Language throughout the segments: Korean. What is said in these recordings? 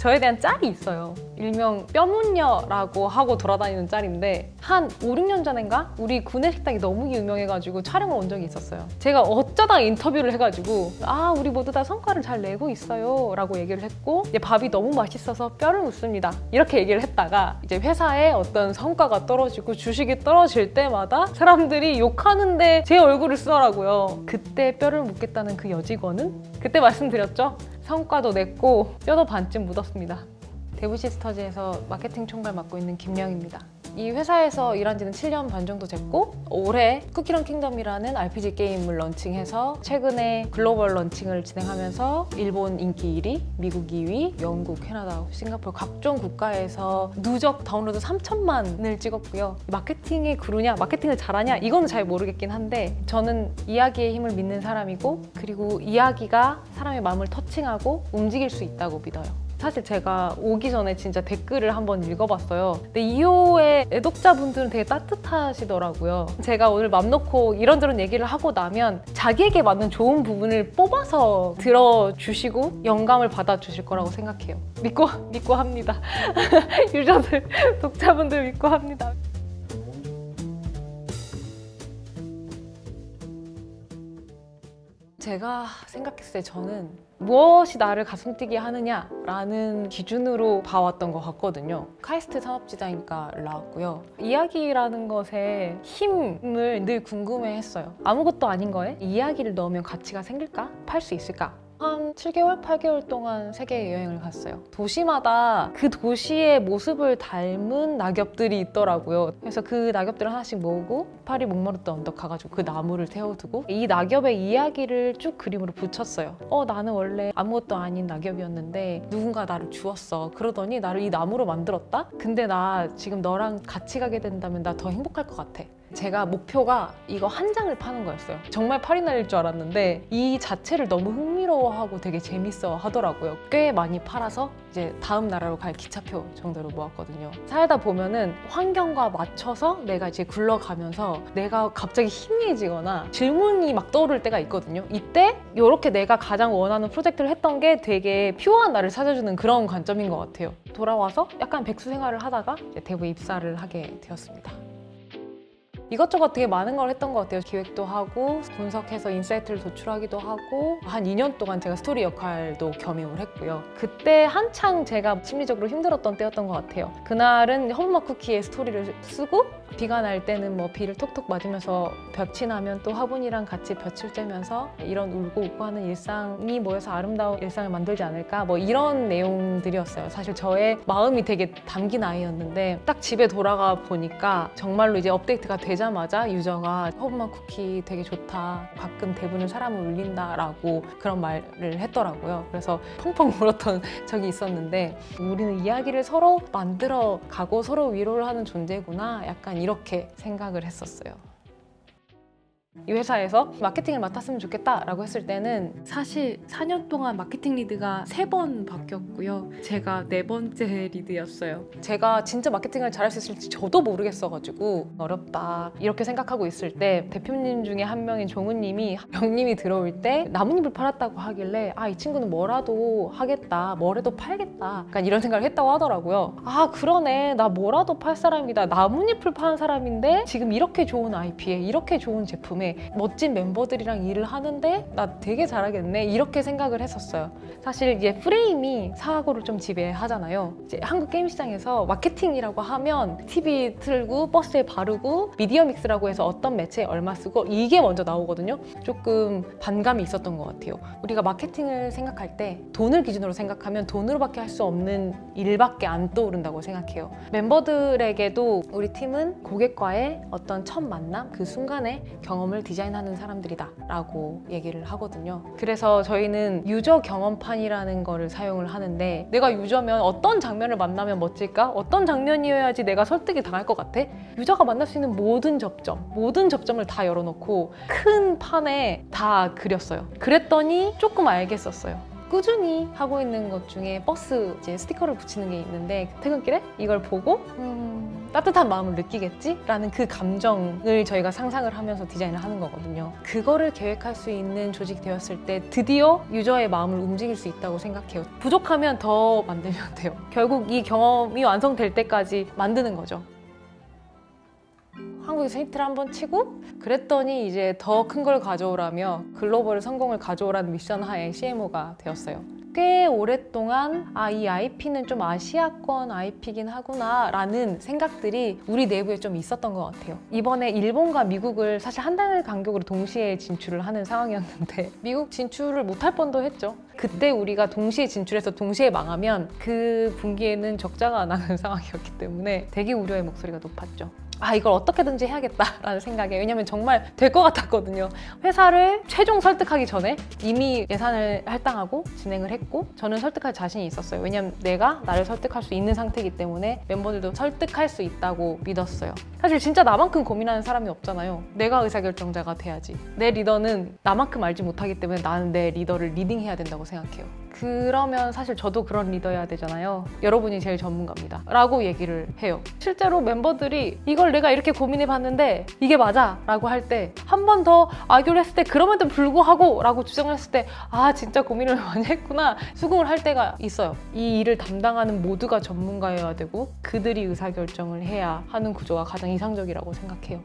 저에 대한 짤이 있어요. 일명 뼈문녀라고 하고 돌아다니는 짤인데 한 5, 6년 전인가? 우리 구내식당이 너무 유명해가지고 촬영을 온 적이 있었어요. 제가 어쩌다 인터뷰를 해가지고 우리 모두 다 성과를 잘 내고 있어요 라고 얘기를 했고 이제 밥이 너무 맛있어서 뼈를 묻습니다 이렇게 얘기를 했다가 이제 회사에 어떤 성과가 떨어지고 주식이 떨어질 때마다 사람들이 욕하는데 제 얼굴을 쓰더라고요. 그때 뼈를 묻겠다는 그 여직원은 그때 말씀드렸죠? 성과도 냈고 뼈도 반쯤 묻었습니다. 대부시스터즈에서 마케팅 총괄 맡고 있는 김영입니다. 이 회사에서 일한 지는 7년 반 정도 됐고 올해 쿠키런 킹덤이라는 RPG 게임을 런칭해서 최근에 글로벌 런칭을 진행하면서 일본 인기 1위, 미국 2위, 영국, 캐나다, 싱가포르 각종 국가에서 누적 다운로드 3천만을 찍었고요. 마케팅의 구루냐, 마케팅을 잘하냐 이건 잘 모르겠긴 한데 저는 이야기의 힘을 믿는 사람이고 그리고 이야기가 사람의 마음을 터칭하고 움직일 수 있다고 믿어요. 사실 제가 오기 전에 진짜 댓글을 한번 읽어봤어요. 근데 2호의 애독자분들은 되게 따뜻하시더라고요. 제가 오늘 맘 놓고 이런저런 얘기를 하고 나면 자기에게 맞는 좋은 부분을 뽑아서 들어주시고 영감을 받아주실 거라고 생각해요. 믿고 합니다. 유저들, 독자분들 믿고 합니다. 제가 생각했을 때 저는 무엇이 나를 가슴 뛰게 하느냐라는 기준으로 봐왔던 것 같거든요. 카이스트 산업디자인과를 나왔고요. 이야기라는 것에 힘을 늘 궁금해했어요. 아무것도 아닌 거에 이야기를 넣으면 가치가 생길까? 팔 수 있을까? 한 7개월, 8개월 동안 세계 여행을 갔어요. 도시마다 그 도시의 모습을 닮은 낙엽들이 있더라고요. 그래서 그 낙엽들을 하나씩 모으고 파리 몽마르트 언덕 가가지고 그 나무를 태워두고 이 낙엽의 이야기를 쭉 그림으로 붙였어요. 나는 원래 아무것도 아닌 낙엽이었는데 누군가 나를 주었어. 그러더니 나를 이 나무로 만들었다? 근데 나 지금 너랑 같이 가게 된다면 나 더 행복할 것 같아. 제가 목표가 이거 한 장을 파는 거였어요. 정말 팔이 날릴 줄 알았는데 이 자체를 너무 흥미로워하고 되게 재밌어 하더라고요. 꽤 많이 팔아서 이제 다음 나라로 갈 기차표 정도로 모았거든요. 살다 보면은 환경과 맞춰서 내가 이제 굴러가면서 내가 갑자기 희미해지거나 질문이 막 떠오를 때가 있거든요. 이때 이렇게 내가 가장 원하는 프로젝트를 했던 게 되게 퓨어한 나를 찾아주는 그런 관점인 것 같아요. 돌아와서 약간 백수 생활을 하다가 이제 대부에 입사를 하게 되었습니다. 이것저것 되게 많은 걸 했던 것 같아요. 기획도 하고 분석해서 인사이트를 도출하기도 하고 한 2년 동안 제가 스토리 역할도 겸임을 했고요. 그때 한창 제가 심리적으로 힘들었던 때였던 것 같아요. 그날은 허브맛 쿠키의 스토리를 쓰고 비가 날 때는 뭐 비를 톡톡 맞으면서 볕이 나면 또 화분이랑 같이 볕을 쬐면서 이런 울고 웃고 하는 일상이 모여서 아름다운 일상을 만들지 않을까 뭐 이런 내용들이었어요. 사실 저의 마음이 되게 담긴 아이였는데 딱 집에 돌아가 보니까 정말로 이제 업데이트가 되자마자 유저가 허브맛 쿠키 되게 좋다. 가끔 대부는 사람을 울린다 라고 그런 말을 했더라고요. 그래서 펑펑 울었던 적이 있었는데 우리는 이야기를 서로 만들어 가고 서로 위로를 하는 존재구나. 약간 이렇게 생각을 했었어요. 이 회사에서 마케팅을 맡았으면 좋겠다라고 했을 때는 사실 4년 동안 마케팅 리드가 3번 바뀌었고요. 제가 4번째 리드였어요. 제가 진짜 마케팅을 잘할 수 있을지 저도 모르겠어가지고 어렵다 이렇게 생각하고 있을 때 대표님 중에 한 명인 종우님이 명님이 들어올 때 나뭇잎을 팔았다고 하길래 이 친구는 뭐라도 하겠다, 뭐라도 팔겠다 약간 이런 생각을 했다고 하더라고요. 그러네, 나 뭐라도 팔 사람이다. 나뭇잎을 파는 사람인데 지금 이렇게 좋은 IP에 이렇게 좋은 제품에 멋진 멤버들이랑 일을 하는데 나 되게 잘하겠네 이렇게 생각을 했었어요. 사실 이제 프레임이 사고를 좀 지배하잖아요. 이제 한국 게임 시장에서 마케팅이라고 하면 TV 틀고 버스에 바르고 미디어 믹스라고 해서 어떤 매체에 얼마 쓰고 이게 먼저 나오거든요. 조금 반감이 있었던 것 같아요. 우리가 마케팅을 생각할 때 돈을 기준으로 생각하면 돈으로밖에 할 수 없는 일밖에 안 떠오른다고 생각해요. 멤버들에게도 우리 팀은 고객과의 어떤 첫 만남 그 순간의 경험을 디자인하는 사람들이다 라고 얘기를 하거든요. 그래서 저희는 유저 경험판이라는 거를 사용을 하는데 내가 유저면 어떤 장면을 만나면 멋질까? 어떤 장면이어야지 내가 설득이 당할 것 같아? 유저가 만날 수 있는 모든 접점을 다 열어놓고 큰 판에 다 그렸어요. 그랬더니 조금 알겠었어요. 꾸준히 하고 있는 것 중에 버스 이제 스티커를 붙이는 게 있는데 퇴근길에 이걸 보고 따뜻한 마음을 느끼겠지? 라는 그 감정을 저희가 상상을 하면서 디자인을 하는 거거든요. 그거를 계획할 수 있는 조직이 되었을 때 드디어 유저의 마음을 움직일 수 있다고 생각해요. 부족하면 더 만들면 돼요. 결국 이 경험이 완성될 때까지 만드는 거죠. 한국에서 히트를 한번 치고 그랬더니 이제 더 큰 걸 가져오라며 글로벌 성공을 가져오라는 미션 하에 CMO가 되었어요. 꽤 오랫동안 이 IP는 좀 아시아권 IP긴 하구나 라는 생각들이 우리 내부에 좀 있었던 것 같아요. 이번에 일본과 미국을 사실 한 달 간격으로 동시에 진출을 하는 상황이었는데 미국 진출을 못할 뻔도 했죠. 그때 우리가 동시에 진출해서 동시에 망하면 그 분기에는 적자가 나는 상황이었기 때문에 되게 우려의 목소리가 높았죠. 이걸 어떻게든지 해야겠다라는 생각에, 왜냐면 정말 될 것 같았거든요. 회사를 최종 설득하기 전에 이미 예산을 할당하고 진행을 했고 저는 설득할 자신이 있었어요. 왜냐면 내가 나를 설득할 수 있는 상태이기 때문에 멤버들도 설득할 수 있다고 믿었어요. 사실 진짜 나만큼 고민하는 사람이 없잖아요. 내가 의사결정자가 돼야지. 내 리더는 나만큼 알지 못하기 때문에 나는 내 리더를 리딩해야 된다고 생각해요. 그러면 사실 저도 그런 리더여야 되잖아요. 여러분이 제일 전문가입니다 라고 얘기를 해요. 실제로 멤버들이 이걸 내가 이렇게 고민해봤는데 이게 맞아 라고 할 때 한 번 더 아교를 했을 때 그럼에도 불구하고 라고 주장을 했을 때 진짜 고민을 많이 했구나 수긍을 할 때가 있어요. 이 일을 담당하는 모두가 전문가여야 되고 그들이 의사결정을 해야 하는 구조가 가장 이상적이라고 생각해요.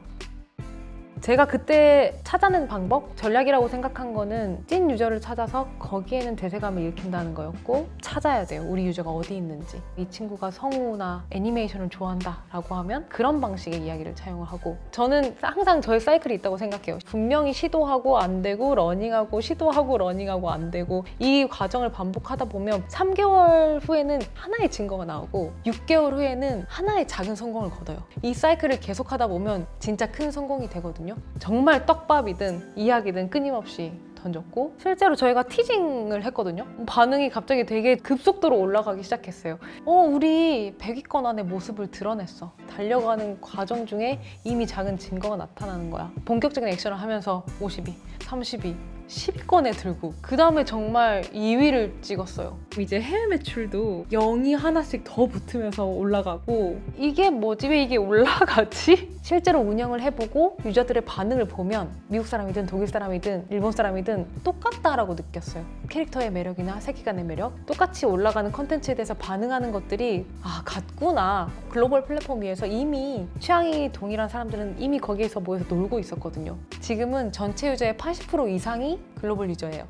제가 그때 찾아낸 방법, 전략이라고 생각한 거는 찐 유저를 찾아서 거기에는 대세감을 일으킨다는 거였고 찾아야 돼요. 우리 유저가 어디 있는지. 이 친구가 성우나 애니메이션을 좋아한다 라고 하면 그런 방식의 이야기를 차용을 하고 저는 항상 저의 사이클이 있다고 생각해요. 분명히 시도하고 안 되고 러닝하고 시도하고 러닝하고 안 되고 이 과정을 반복하다 보면 3개월 후에는 하나의 증거가 나오고 6개월 후에는 하나의 작은 성공을 거둬요. 이 사이클을 계속하다 보면 진짜 큰 성공이 되거든요. 정말 떡밥이든 이야기든 끊임없이 던졌고 실제로 저희가 티징을 했거든요. 반응이 갑자기 되게 급속도로 올라가기 시작했어요. 우리 100위권 안의 모습을 드러냈어. 달려가는 과정 중에 이미 작은 증거가 나타나는 거야. 본격적인 액션을 하면서 50위, 30위, 10위권에 들고 그 다음에 정말 2위를 찍었어요. 이제 해외 매출도 0이 하나씩 더 붙으면서 올라가고 이게 뭐지? 왜 이게 올라가지? 실제로 운영을 해보고 유저들의 반응을 보면 미국 사람이든 독일 사람이든 일본 사람이든 똑같다라고 느꼈어요. 캐릭터의 매력이나 세계관의 매력, 똑같이 올라가는 컨텐츠에 대해서 반응하는 것들이 같구나. 글로벌 플랫폼 위에서 이미 취향이 동일한 사람들은 이미 거기에서 모여서 놀고 있었거든요. 지금은 전체 유저의 80% 이상이 글로벌 유저예요.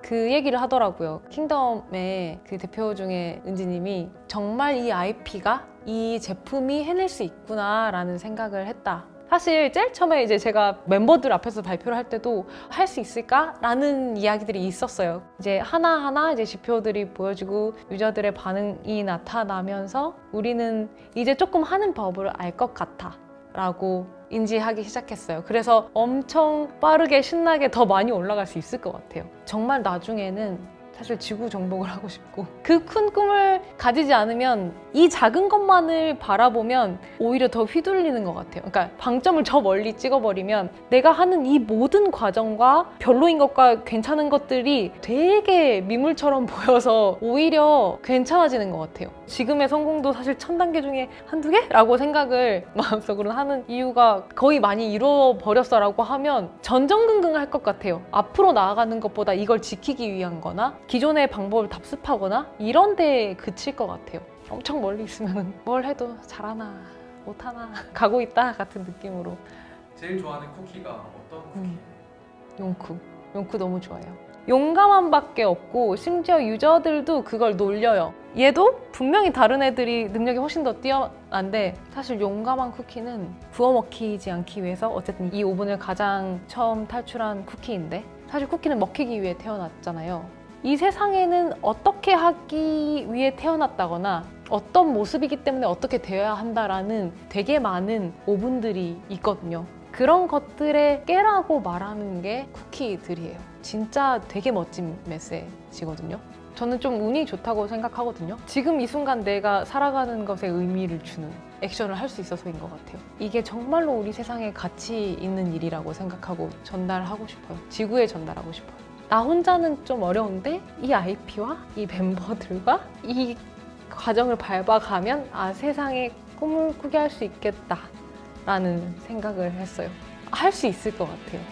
그 얘기를 하더라고요. 킹덤의 그 대표 중에 은지님이 정말 이 IP가 이 제품이 해낼 수 있구나 라는 생각을 했다. 사실 제일 처음에 이제 제가 멤버들 앞에서 발표를 할 때도 할 수 있을까? 라는 이야기들이 있었어요. 이제 하나하나 이제 지표들이 보여지고 유저들의 반응이 나타나면서 우리는 이제 조금 하는 법을 알 것 같아 라고 인지하기 시작했어요. 그래서 엄청 빠르게 신나게 더 많이 올라갈 수 있을 것 같아요. 정말 나중에는 사실 지구 정복을 하고 싶고 그 큰 꿈을 가지지 않으면 이 작은 것만을 바라보면 오히려 더 휘둘리는 것 같아요. 그러니까 방점을 저 멀리 찍어버리면 내가 하는 이 모든 과정과 별로인 것과 괜찮은 것들이 되게 미물처럼 보여서 오히려 괜찮아지는 것 같아요. 지금의 성공도 사실 1000단계 중에 한두 개? 라고 생각을 마음속으로 하는 이유가 거의 많이 이루어버렸어 라고 하면 전전긍긍할 것 같아요. 앞으로 나아가는 것보다 이걸 지키기 위한 거나 기존의 방법을 답습하거나 이런 데에 그칠 것 같아요. 엄청 멀리 있으면 뭘 해도 잘하나 못하나 가고 있다 같은 느낌으로. 제일 좋아하는 쿠키가 어떤 쿠키? 용쿠. 용쿠 너무 좋아해요. 용감함밖에 없고 심지어 유저들도 그걸 놀려요. 얘도 분명히 다른 애들이 능력이 훨씬 더 뛰어난데 사실 용감한 쿠키는 부어먹히지 않기 위해서 어쨌든 이 오븐을 가장 처음 탈출한 쿠키인데 사실 쿠키는 먹히기 위해 태어났잖아요. 이 세상에는 어떻게 하기 위해 태어났다거나 어떤 모습이기 때문에 어떻게 되어야 한다라는 되게 많은 오븐들이 있거든요. 그런 것들에 깨라고 말하는 게 쿠키들이에요. 진짜 되게 멋진 메시지거든요. 저는 좀 운이 좋다고 생각하거든요. 지금 이 순간 내가 살아가는 것에 의미를 주는 액션을 할 수 있어서인 것 같아요. 이게 정말로 우리 세상에 가치 있는 일이라고 생각하고 전달하고 싶어요. 지구에 전달하고 싶어요. 나 혼자는 좀 어려운데 이 IP와 이 멤버들과 이 과정을 밟아가면 아, 세상에 꿈을 꾸게 할 수 있겠다라는 생각을 했어요. 할 수 있을 것 같아요.